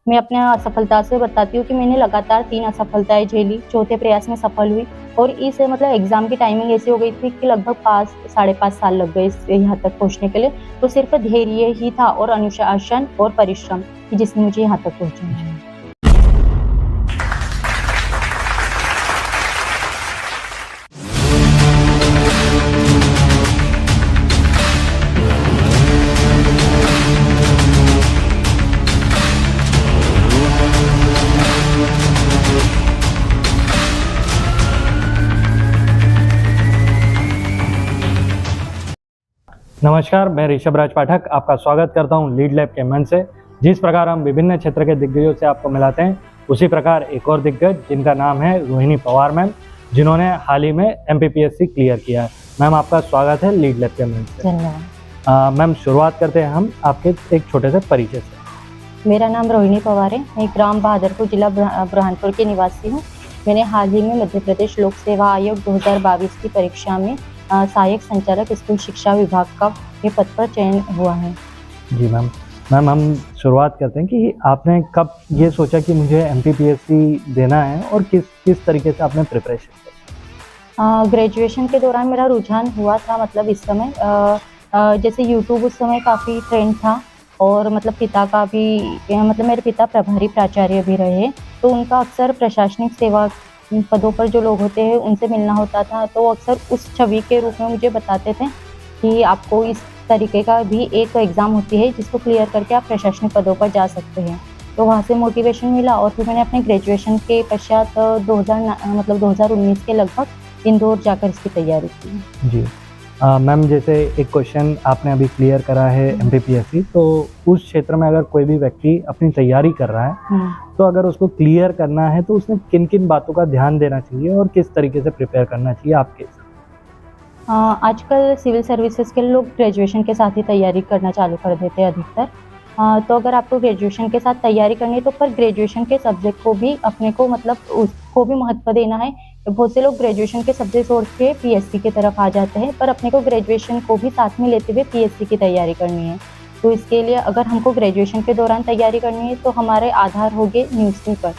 मैं अपने असफलता से बताती हूँ कि मैंने लगातार 3 असफलताएँ झेली, चौथे प्रयास में सफल हुई और इस मतलब एग्ज़ाम की टाइमिंग ऐसी हो गई थी कि लगभग 5 साढ़े 5 साल लग गए इस यहाँ तक पहुँचने के लिए। तो सिर्फ़ धैर्य ही था और अनुशासन और परिश्रम कि जिसने मुझे यहाँ तक पहुँचाया है। नमस्कार, मैं ऋषभ राज पाठक आपका स्वागत करता हूं लीड लैब के मंच से। जिस प्रकार हम विभिन्न क्षेत्र के दिग्गजों से आपको मिलाते हैं, उसी प्रकार एक और दिग्गज जिनका नाम है रोहिणी पवार मैम, जिन्होंने हाल ही में MPPSC क्लियर किया है। मैम, आपका स्वागत है लीड लैब के मंच से। धन्यवाद। मैम, शुरुआत करते हैं हम आपके एक छोटे से परिचय से। मेरा नाम रोहिणी पवार है। मैं ग्राम बहादुरपुर, जिला बुरहानपुर की निवासी हूँ। मैंने हाल ही में मध्य प्रदेश लोक सेवा आयोग 2022 की परीक्षा में सहायक संचालक स्कूल शिक्षा विभाग का के पद पर चयन हुआ है। जी मैम। मैम, हम शुरुआत करते हैं कि आपने कब ये सोचा कि मुझे MPPSC देना है और किस तरीके से आपने प्रिपरेशन की? ग्रेजुएशन के दौरान मेरा रुझान हुआ था, मतलब इस समय जैसे यूट्यूब उस समय काफ़ी ट्रेंड था और मतलब पिता का भी मतलब मेरे पिता प्रभारी प्राचार्य भी रहे, तो उनका अक्सर प्रशासनिक सेवा पदों पर जो लोग होते हैं उनसे मिलना होता था, तो अक्सर उस छवि के रूप में मुझे बताते थे कि आपको इस तरीके का भी एक एग्ज़ाम होती है जिसको क्लियर करके आप प्रशासनिक पदों पर जा सकते हैं। तो वहाँ से मोटिवेशन मिला और फिर मैंने अपने ग्रेजुएशन के पश्चात 2019 के लगभग इंदौर जाकर इसकी तैयारी की। जी। मैम, जैसे एक क्वेश्चन आपने अभी क्लियर करा है MPPSC, तो उस क्षेत्र में अगर कोई भी व्यक्ति अपनी तैयारी कर रहा है, तो अगर उसको क्लियर करना है तो उसने किन-किन बातों का ध्यान देना चाहिए और किस तरीके से प्रिपेयर करना चाहिए आपके हिसाब से? आजकल सिविल सर्विसेज के लोग ग्रेजुएशन के साथ ही तैयारी करना चालू कर देते हैं अधिकतर। तो अगर आपको ग्रेजुएशन के साथ तैयारी करनी है तो पर ग्रेजुएशन के सब्जेक्ट को भी अपने को मतलब उसको भी महत्व देना है। बहुत से लोग ग्रेजुएशन के सब्जेक्ट छोड़ के PSC की तरफ आ जाते हैं, पर अपने को ग्रेजुएशन को भी साथ में लेते हुए PSC की तैयारी करनी है। तो इसके लिए अगर हमको ग्रेजुएशन के दौरान तैयारी करनी है तो हमारे आधार होंगे न्यूज़पेपर।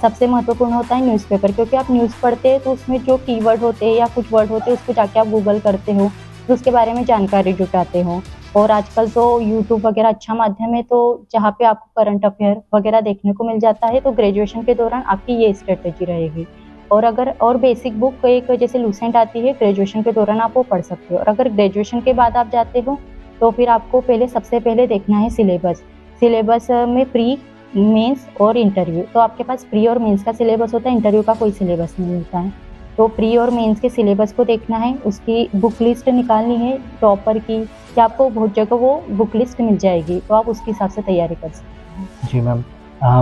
सबसे महत्वपूर्ण होता है न्यूज़पेपर, क्योंकि आप न्यूज़ पढ़ते हैं तो उसमें जो कीवर्ड होते हैं या कुछ वर्ड होते हैं उसको जाके आप गूगल करते हो, तो उसके बारे में जानकारी जुटाते हो। और आजकल तो यूट्यूब वगैरह अच्छा माध्यम है, तो जहाँ पे आपको करंट अफेयर वगैरह देखने को मिल जाता है, तो ग्रेजुएशन के दौरान आपकी ये स्ट्रेटजी रहेगी। और अगर और बेसिक बुक एक जैसे लूसेंट आती है, ग्रेजुएशन के दौरान आप वो पढ़ सकते हो। और अगर ग्रेजुएशन के बाद आप जाते हो तो फिर आपको सबसे पहले देखना है सिलेबस। सिलेबस में प्री, मेंस और इंटरव्यू। तो आपके पास प्री और मेंस का सिलेबस होता है, इंटरव्यू का कोई सिलेबस नहीं होता है। तो प्री और मेंस के सिलेबस को देखना है, उसकी बुक लिस्ट निकालनी है टॉपर की, कि आपको बहुत जगह वो बुक लिस्ट मिल जाएगी, तो आप उसके हिसाब से तैयारी कर सकते हैं। जी मैम।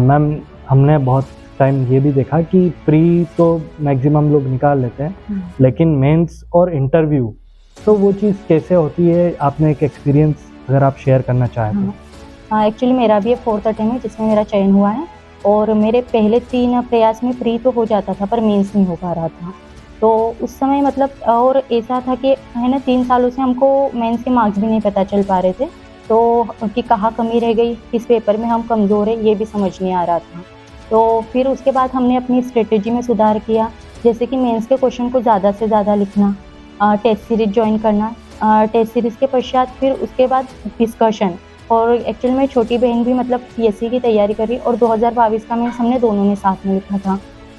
मैम, हमने बहुत टाइम ये भी देखा कि प्री तो मैक्सिमम लोग निकाल लेते हैं, लेकिन मेंस और इंटरव्यू, तो वो चीज़ कैसे होती है? आपने एक एक्सपीरियंस अगर आप शेयर करना चाहें तो? एक्चुअली मेरा भी ये 4th अटेम्प्ट है जिसमें मेरा चयन हुआ है और मेरे पहले 3 प्रयास में प्री तो हो जाता था पर मेंस नहीं हो पा रहा था। तो उस समय मतलब और ऐसा था कि है ना 3 सालों से हमको मेंस के मार्क्स भी नहीं पता चल पा रहे थे, तो कि कहाँ कमी रह गई, किस पेपर में हम कमज़ोर हैं, ये भी समझ नहीं आ रहा था। तो फिर उसके बाद हमने अपनी स्ट्रेटेजी में सुधार किया, जैसे कि मेंस के क्वेश्चन को ज़्यादा से ज़्यादा लिखना, टेस्ट सीरीज़ जॉइन करना, टेस्ट सीरीज़ के पश्चात फिर उसके बाद डिस्कशन। और एक्चुअल में छोटी बहन भी मतलब PSC की तैयारी कर रही और 2022 का मेंस हमने दोनों ने साथ में लिखा था।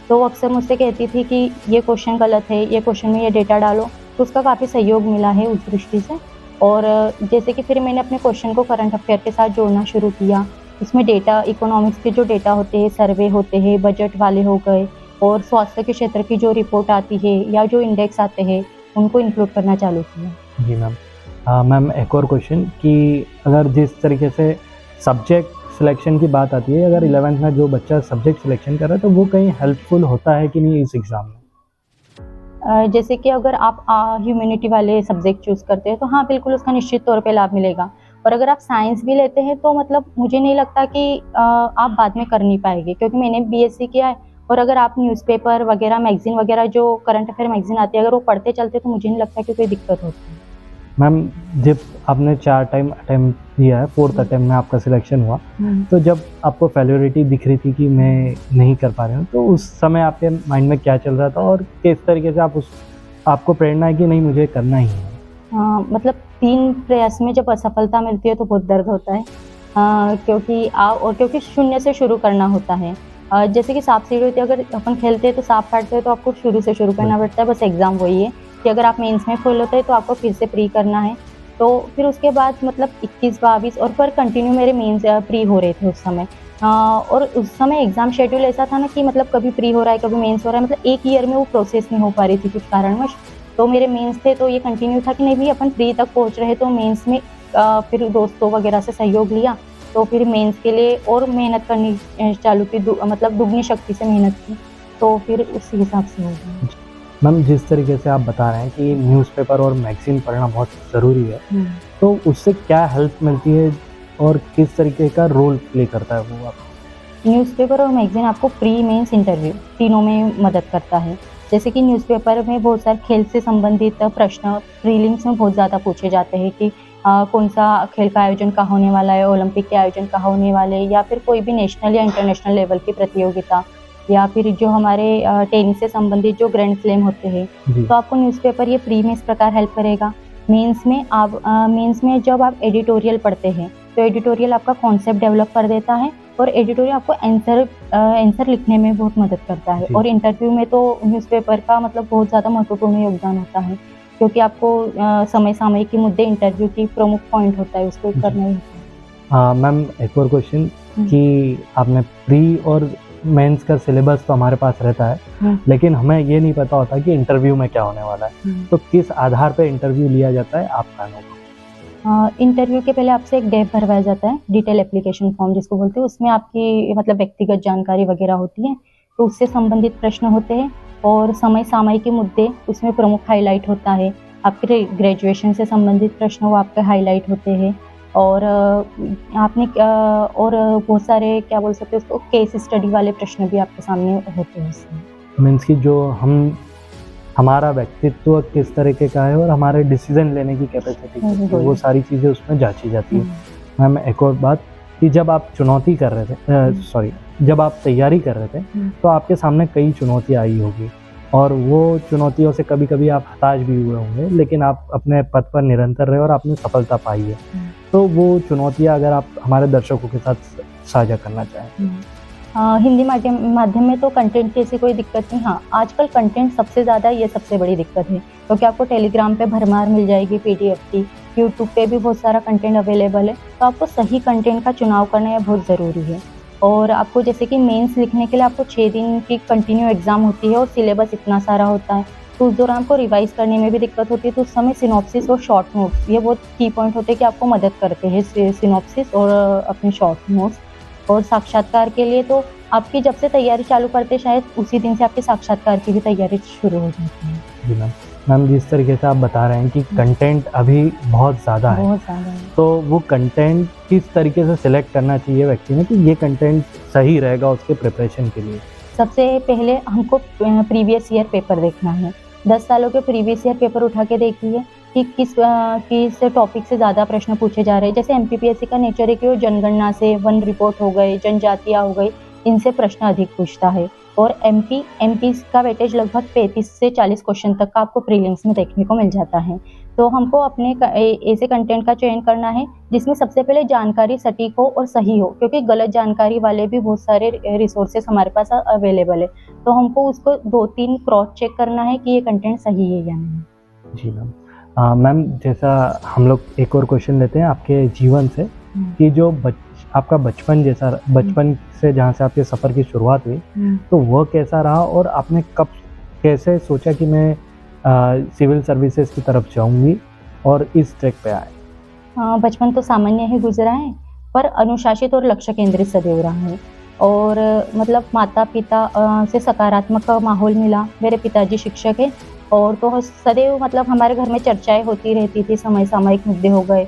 तो वो अक्सर मुझसे कहती थी कि ये क्वेश्चन गलत है, ये क्वेश्चन में ये डेटा डालो, तो उसका काफ़ी सहयोग मिला है उस दृष्टि से। और जैसे कि फिर मैंने अपने क्वेश्चन को करंट अफेयर के साथ जोड़ना शुरू किया। उसमें डेटा, इकोनॉमिक्स के जो डेटा होते हैं, सर्वे होते हैं, बजट वाले हो गए, और स्वास्थ्य के क्षेत्र की जो रिपोर्ट आती है या जो इंडेक्स आते हैं, उनको इंक्लूड करना चालू किया। जी मैम। मैम, एक और क्वेश्चन कि अगर जिस तरीके से सब्जेक्ट सिलेक्शन की बात आती है, अगर 11th में जो बच्चा सब्जेक्ट सिलेक्शन कर रहा है तो वो कहीं हेल्पफुल होता है कि नहीं इस एग्ज़ाम में? जैसे कि अगर आप ह्यूमैनिटी वाले सब्जेक्ट चूज़ करते हैं तो हाँ, बिल्कुल उसका निश्चित तौर पे लाभ मिलेगा। और अगर आप साइंस भी लेते हैं तो मतलब मुझे नहीं लगता कि आप बाद में कर नहीं पाएँगे, क्योंकि मैंने BSc किया है। और अगर आप न्यूज़पेपर वगैरह, मैगज़ीन वगैरह जो करंट अफेयर मैगज़ीन आती है, अगर वो पढ़ते चलते तो मुझे नहीं लगता कि कोई दिक्कत होती है। मैम, जब आपने 4 टाइम अटेम्प्ट दिया है, 4th अटेम्प्ट में आपका सिलेक्शन हुआ। तो जब आपको फेल्योरिटी दिख रही थी कि मैं नहीं कर पा रही हूँ, तो उस समय आपके माइंड में क्या चल रहा था और किस तरीके से आपको प्रेरणा है कि नहीं मुझे करना ही है? मतलब 3 प्रयास में जब असफलता मिलती है तो बहुत दर्द होता है। क्योंकि शून्य से शुरू करना होता है। जैसे कि सांप सीढ़ी होती है, अगर अपन खेलते हैं तो सांप काटते हैं तो आपको शुरू से शुरू करना पड़ता है, बस एग्ज़ाम वही है कि अगर आप मेंस में फेल होते हैं तो आपको फिर से प्री करना है। तो फिर उसके बाद मतलब 21-22 और पर कंटिन्यू मेरे मेंस प्री हो रहे थे उस समय। और उस समय एग्ज़ाम शेड्यूल ऐसा था ना कि मतलब कभी प्री हो रहा है, कभी मेंस हो रहा है, मतलब एक ईयर में वो प्रोसेस नहीं हो पा रही थी कुछ कारणवश। तो मेरे मेंस थे तो ये कंटिन्यू था कि नहीं भई अपन प्री तक पहुँच रहे, तो मेंस में फिर दोस्तों वगैरह से सहयोग लिया, तो फिर मेंस के लिए और मेहनत करनी चालू की, मतलब दुगनी शक्ति से मेहनत की, तो फिर उसी हिसाब से हो गया। मैम जिस तरीके से आप बता रहे हैं कि न्यूज़पेपर और मैगज़ीन पढ़ना बहुत ज़रूरी है, तो उससे क्या हेल्प मिलती है और किस तरीके का रोल प्ले करता है वो आपको? न्यूज़पेपर और मैगज़ीन आपको प्री, मेंस, इंटरव्यू तीनों में मदद करता है। जैसे कि न्यूज़पेपर में बहुत सारे खेल से संबंधित प्रश्न प्रीलिम्स में बहुत ज़्यादा पूछे जाते हैं कि कौन-सा खेल का आयोजन कहाँ होने वाला है, ओलंपिक के आयोजन कहाँ होने वाले हैं, या फिर कोई भी नेशनल या इंटरनेशनल लेवल की प्रतियोगिता, या फिर जो हमारे टेनिस से संबंधित जो ग्रैंड स्लैम होते हैं, जी। तो आपको न्यूज़पेपर ये प्री में इस प्रकार हेल्प करेगा। मेंस में जब आप एडिटोरियल पढ़ते हैं, तो एडिटोरियल आपका कॉन्सेप्ट डेवलप कर देता है और एडिटोरियल आपको आंसर लिखने में बहुत मदद करता है। जी। और इंटरव्यू में तो न्यूज़पेपर का मतलब बहुत ज़्यादा महत्वपूर्ण योगदान होता है, क्योंकि आपको समय-सामयिक के मुद्दे इंटरव्यू की प्रमुख पॉइंट होता है, उसको जी। करना ही होता है। मैम एक और क्वेश्चन हुँ। कि आपने प्री और मेंस का सिलेबस तो हमारे पास रहता है, हुँ। लेकिन हमें ये नहीं पता होता कि इंटरव्यू में क्या होने वाला है। तो किस आधार पे इंटरव्यू लिया जाता है आपका अनुभव? इंटरव्यू के पहले आपसे एक डेप भरवाया जाता है, डिटेल एप्लीकेशन फॉर्म जिसको बोलते हैं, उसमें आपकी मतलब व्यक्तिगत जानकारी वगैरह होती है, तो उससे संबंधित प्रश्न होते हैं और समय-सामयिक के मुद्दे उसमें प्रमुख हाइलाइट होता है। आपके ग्रेजुएशन से संबंधित प्रश्न वो आपके हाइलाइट होते हैं और बहुत सारे क्या बोल सकते हैं उसको, केस स्टडी वाले प्रश्न भी आपके सामने होते हैं उसमें। मीन्स कि जो हमारा व्यक्तित्व किस तरीके का है और हमारे डिसीजन लेने की कैपेसिटी कितनी है, वो सारी चीज़ें उसमें जांची जाती है। मैम एक और बात कि जब आप जब आप तैयारी कर रहे थे, तो आपके सामने कई चुनौतियाँ आई होगी और वो चुनौतियों से कभी-कभी आप हताश भी हुए होंगे, लेकिन आप अपने पथ पर निरंतर रहे और आपने सफलता पाई है। तो वो चुनौतियाँ अगर आप हमारे दर्शकों के साथ साझा करना चाहें? हिंदी माध्यम में तो कंटेंट की ऐसी कोई दिक्कत नहीं। हाँ, आजकल कंटेंट सबसे ज़्यादा ये सबसे बड़ी दिक्कत है, क्योंकि आपको टेलीग्राम पे भरमार मिल जाएगी पीडीएफ की, यूट्यूब पे भी बहुत सारा कंटेंट अवेलेबल है, तो आपको सही कंटेंट का चुनाव करना ये बहुत ज़रूरी है। और आपको जैसे कि मेंस लिखने के लिए आपको 6 दिन की कंटिन्यू एग्ज़ाम होती है और सिलेबस इतना सारा होता है, तो उस दौरान आपको रिवाइज़ करने में भी दिक्कत होती है, तो उस समय सिनॉप्सिस और शॉर्ट नोट्स ये बहुत की पॉइंट होते हैं कि आपको मदद करते हैं सिनॉप्सिस और अपने शॉर्ट नोट्स। और साक्षात्कार के लिए तो आपकी जब से तैयारी चालू करते हैं, शायद उसी दिन से आपके साक्षात्कार की भी तैयारी शुरू हो जाती है। जी मैम। मैम जिस तरीके से आप बता रहे हैं कि कंटेंट अभी बहुत ज़्यादा है, बहुत ज़्यादा है। तो वो कंटेंट किस तरीके से सिलेक्ट करना चाहिए व्यक्ति ने कि ये कंटेंट सही रहेगा उसके प्रिपरेशन के लिए? सबसे पहले हमको प्रीवियस ईयर पेपर देखना है। 10 सालों के प्रीवियस ईयर पेपर उठा के देखिए कि किस टॉपिक से ज़्यादा प्रश्न पूछे जा रहे हैं। जैसे एमपीपीएससी का नेचर है कि वो जनगणना से, वन रिपोर्ट हो गए, जनजातियाँ हो गई, इनसे प्रश्न अधिक पूछता है। और एमपी का वेटेज लगभग 35 से 40 क्वेश्चन तक का आपको प्रीलिम्स में देखने को मिल जाता है। तो हमको अपने ऐसे कंटेंट का चयन करना है जिसमें सबसे पहले जानकारी सटीक हो और सही हो, क्योंकि गलत जानकारी वाले भी बहुत सारे रिसोर्सेस हमारे पास अवेलेबल है। तो हमको उसको 2-3 क्रॉस चेक करना है कि ये कंटेंट सही है या नहीं। जी मैम। मैम जैसा हम लोग एक और क्वेश्चन लेते हैं आपके जीवन से कि जो आपका बचपन से जहाँ से आपके सफ़र की शुरुआत हुई, तो वह कैसा रहा और आपने कब कैसे सोचा कि मैं सिविल सर्विसेज की तरफ जाऊंगी और इस ट्रैक पे आए? बचपन तो सामान्य ही गुजरा है, पर अनुशासित और लक्ष्य केंद्रित सदैव रहा है। और मतलब माता-पिता से सकारात्मक माहौल मिला। मेरे पिताजी शिक्षक हैं और तो सदैव मतलब हमारे घर में चर्चाएँ होती रहती थी, सामयिक मुद्दे हो गए।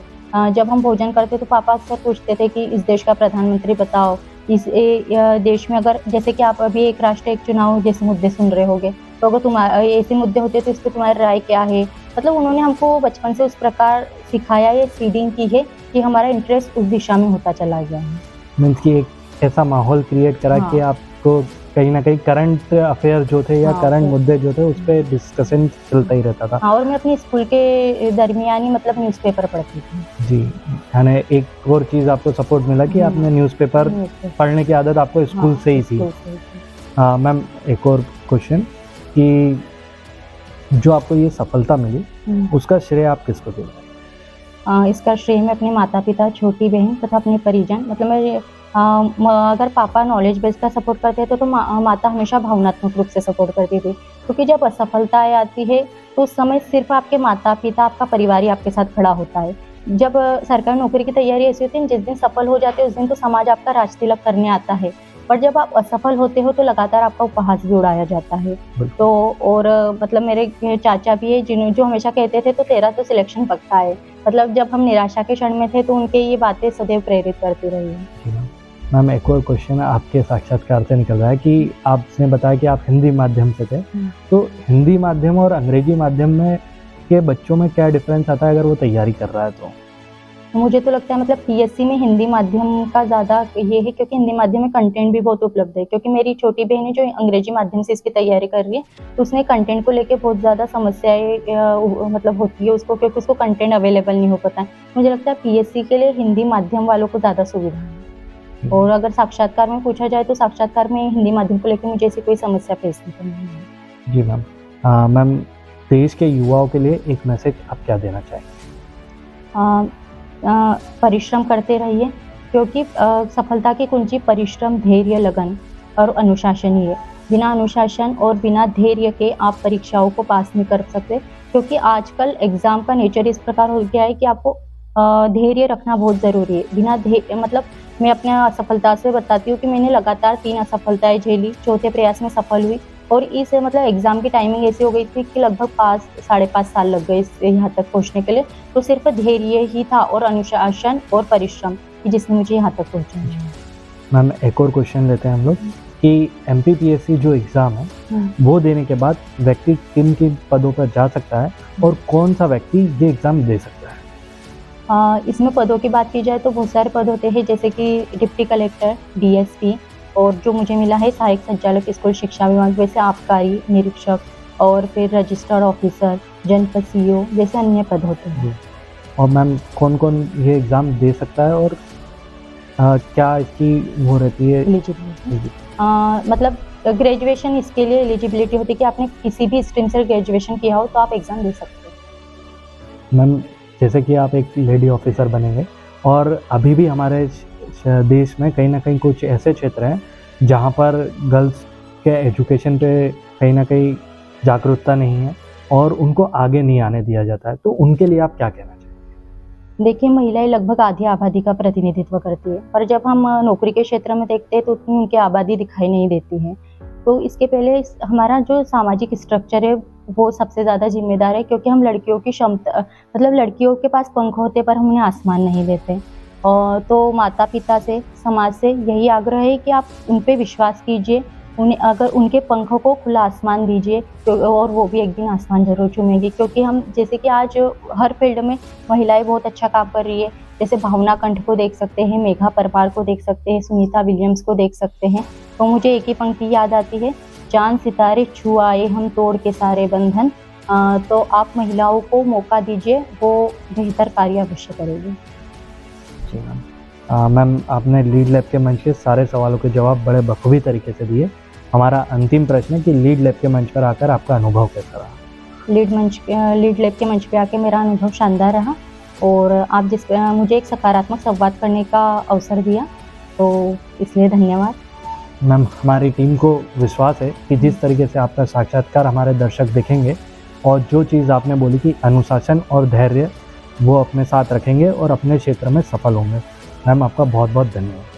जब हम भोजन करते तो पापा अक्सर पूछते थे कि इस देश का प्रधानमंत्री बताओ, देश में अगर जैसे कि आप अभी एक राष्ट्र एक चुनाव जैसे मुद्दे सुन रहे होंगे, तो अगर ऐसे मुद्दे होते तो इस पे तुम्हारी राय क्या है? मतलब उन्होंने हमको बचपन से उस प्रकार सिखाया या फीडिंग की है कि हमारा इंटरेस्ट उस दिशा में होता चला गया है। मीन्स कि एक ऐसा माहौल क्रिएट करा कि आपको कहीं ना कहीं करंट अफेयर जो थे या करंट मुद्दे जो थे उस पर डिस्कशन चलता ही रहता था। और मैं अपने स्कूल के दरमियान ही मतलब न्यूज़पेपर पढ़ती थी। जी, यानी एक और चीज़ आपको सपोर्ट मिला कि आपने न्यूज़पेपर पढ़ने की आदत आपको स्कूल से ही थी। मैम एक और क्वेश्चन कि जो आपको ये सफलता मिली उसका श्रेय आप किसको देंगे? इसका श्रेय मैं अपने माता पिता, छोटी बहन तथा अपने परिजन, मतलब मेरे अगर पापा नॉलेज बेस्ड का सपोर्ट करते थे तो माता हमेशा भावनात्मक रूप से सपोर्ट करती थी, क्योंकि जब असफलताएं आती है तो उस समय सिर्फ आपके माता पिता, आपका परिवार ही आपके साथ खड़ा होता है। जब सरकारी नौकरी की तैयारी ऐसी होती है, जिस दिन सफल हो जाते हैं उस दिन तो समाज आपका राज तिलक करने आता है, पर जब आप असफल होते हो तो लगातार आपका उपहास भी उड़ाया जाता है। तो और मतलब मेरे चाचा भी है जो हमेशा कहते थे तो तेरा तो सिलेक्शन पक्का है। मतलब जब हम निराशा के क्षण में थे तो उनके ये बातें सदैव प्रेरित करती रही है। मैम एक और क्वेश्चन आपके साक्षात्कार से निकल रहा है कि आपने बताया कि आप हिंदी माध्यम से थे, तो हिंदी माध्यम और अंग्रेजी माध्यम में के बच्चों में क्या डिफरेंस आता है अगर वो तैयारी कर रहा है तो? मुझे तो लगता है मतलब पीएससी में हिंदी माध्यम का ज़्यादा ये है, क्योंकि हिंदी माध्यम में कंटेंट भी बहुत उपलब्ध है। क्योंकि मेरी छोटी बहन है जो अंग्रेजी माध्यम से इसकी तैयारी कर रही है, तो उसने कंटेंट को लेके बहुत ज़्यादा समस्याएं मतलब होती है उसको, क्योंकि उसको कंटेंट अवेलेबल नहीं हो पाता है। मुझे लगता है पीएससी के लिए हिंदी माध्यम वालों को ज़्यादा सुविधा है। और अगर साक्षात्कार में पूछा जाए तो साक्षात्कार में हिंदी माध्यम को लेकर मुझे ऐसी कोई समस्या फेस नहीं करनी है। जी मैम। मैम देश के युवाओं के लिए एक मैसेज आप क्या देना चाहेंगे? परिश्रम करते रहिए, क्योंकि सफलता की कुंजी परिश्रम, धैर्य, लगन और अनुशासन ही है। बिना अनुशासन और बिना धैर्य के आप परीक्षाओं को पास नहीं कर सकते, क्योंकि आजकल एग्ज़ाम का नेचर इस प्रकार हो गया है कि आपको धैर्य रखना बहुत ज़रूरी है। बिना धैर्य मतलब मैं अपने असफलता से बताती हूँ कि मैंने लगातार 3 असफलताएँ झेली, चौथे प्रयास में सफल हुई, और इस मतलब एग्ज़ाम की टाइमिंग ऐसी हो गई थी कि लगभग 5-5.5 साल लग गए यहाँ तक पहुँचने के लिए। तो सिर्फ धैर्य ही था और अनुशासन और परिश्रम कि जिसने मुझे यहाँ तक पहुँचाया। मैम एक और क्वेश्चन लेते हैं हम लोग कि एमपीपीएससी जो एग्ज़ाम है वो देने के बाद व्यक्ति किन किन पदों पर जा सकता है और कौन सा व्यक्ति ये एग्ज़ाम दे सकता है? इसमें पदों की बात की जाए तो बहुत सारे पद होते हैं, जैसे कि डिप्टी कलेक्टर, डीएसपी, और जो मुझे मिला है सहायक संचालक स्कूल शिक्षा विभाग, वैसे आबकारी निरीक्षक, और फिर रजिस्टर्ड ऑफिसर, जनपद सीईओ जैसे अन्य पद होते हैं। और मैम कौन कौन ये एग्ज़ाम दे सकता है और क्या इसकी वो रहती है एलिजिबिलिटी? मतलब ग्रेजुएशन इसके लिए एलिजिबिलिटी होती है कि आपने किसी भी स्ट्रीम से ग्रेजुएशन किया हो तो आप एग्ज़ाम दे सकते हो। मैम जैसे कि आप एक लेडी ऑफिसर बनेंगे और अभी भी हमारे देश में कहीं ना कहीं कुछ ऐसे क्षेत्र हैं जहाँ पर गर्ल्स के एजुकेशन पे कहीं ना कहीं जागरूकता नहीं है और उनको आगे नहीं आने दिया जाता है, तो उनके लिए आप क्या कहना चाहेंगे? देखिए, महिलाएं लगभग आधी आबादी का प्रतिनिधित्व करती है, पर जब हम नौकरी के क्षेत्र में देखते हैं तो उतनी उनकी आबादी दिखाई नहीं देती है। तो इसके पहले हमारा जो सामाजिक स्ट्रक्चर है वो सबसे ज़्यादा जिम्मेदार है, क्योंकि हम लड़कियों की क्षमता मतलब लड़कियों के पास पंख होते पर हम उन्हें आसमान नहीं देते। और तो माता पिता से, समाज से यही आग्रह है कि आप उन पे विश्वास कीजिए, उन्हें अगर उनके पंखों को खुला आसमान दीजिए तो और वो भी एक दिन आसमान ज़रूर चूमेंगी। क्योंकि हम जैसे कि आज हर फील्ड में महिलाएं बहुत अच्छा काम कर रही है, जैसे भावना कंठ को देख सकते हैं, मेघा परमार को देख सकते हैं, सुनीता विलियम्स को देख सकते हैं। तो मुझे एक ही पंक्ति याद आती है, चाँद सितारे छू आए हम तोड़ के सारे बंधन। तो आप महिलाओं को मौका दीजिए, वो बेहतर कार्य अवश्य करेगी। जी मैम। मैम आपने लीड लैब के मंच के सारे सवालों के जवाब बड़े बखूबी तरीके से दिए। हमारा अंतिम प्रश्न है कि लीड लैब के मंच पर आकर आपका अनुभव कैसा रहा? लीड लैब के मंच पे आके मेरा अनुभव शानदार रहा, और आप मुझे एक सकारात्मक संवाद करने का अवसर दिया, तो इसलिए धन्यवाद। मैम हमारी टीम को विश्वास है कि जिस तरीके से आपका साक्षात्कार हमारे दर्शक देखेंगे और जो चीज़ आपने बोली कि अनुशासन और धैर्य वो अपने साथ रखेंगे और अपने क्षेत्र में सफल होंगे। मैम आपका बहुत बहुत धन्यवाद।